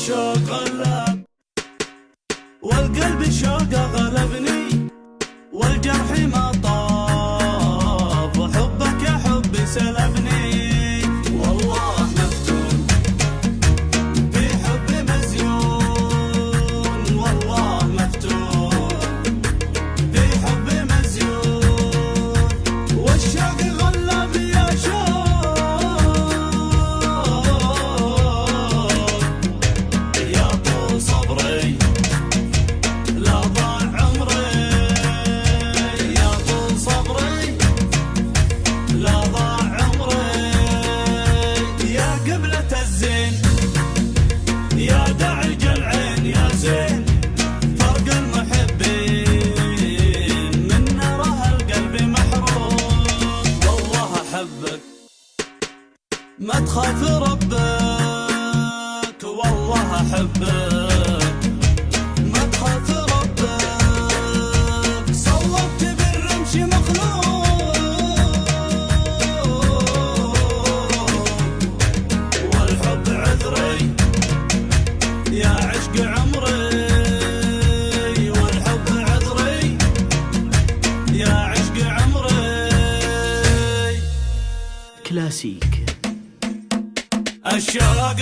الشوق غلب والقلب شوقه غلبني والجرح ما طاب وحبك يا حبي سلبني. والله مفتون في حبي مزيون، والله مفتون في حبي مزيون والشوق غلب يا شوق يا طول صبري لا ضاع عمري، يا طول صبري لا ضاع عمري يا قبلة الزين يا داعج العين يا زين فرق المحبين من نره القلب محروم. والله أحبك ما تخاف ربك، والله أحبك ما تخاف ربك صوبت بالرمش مخلوق والحب عذري يا عشق عمري، والحب عذري يا عشق عمري. كلاسيك. الشوق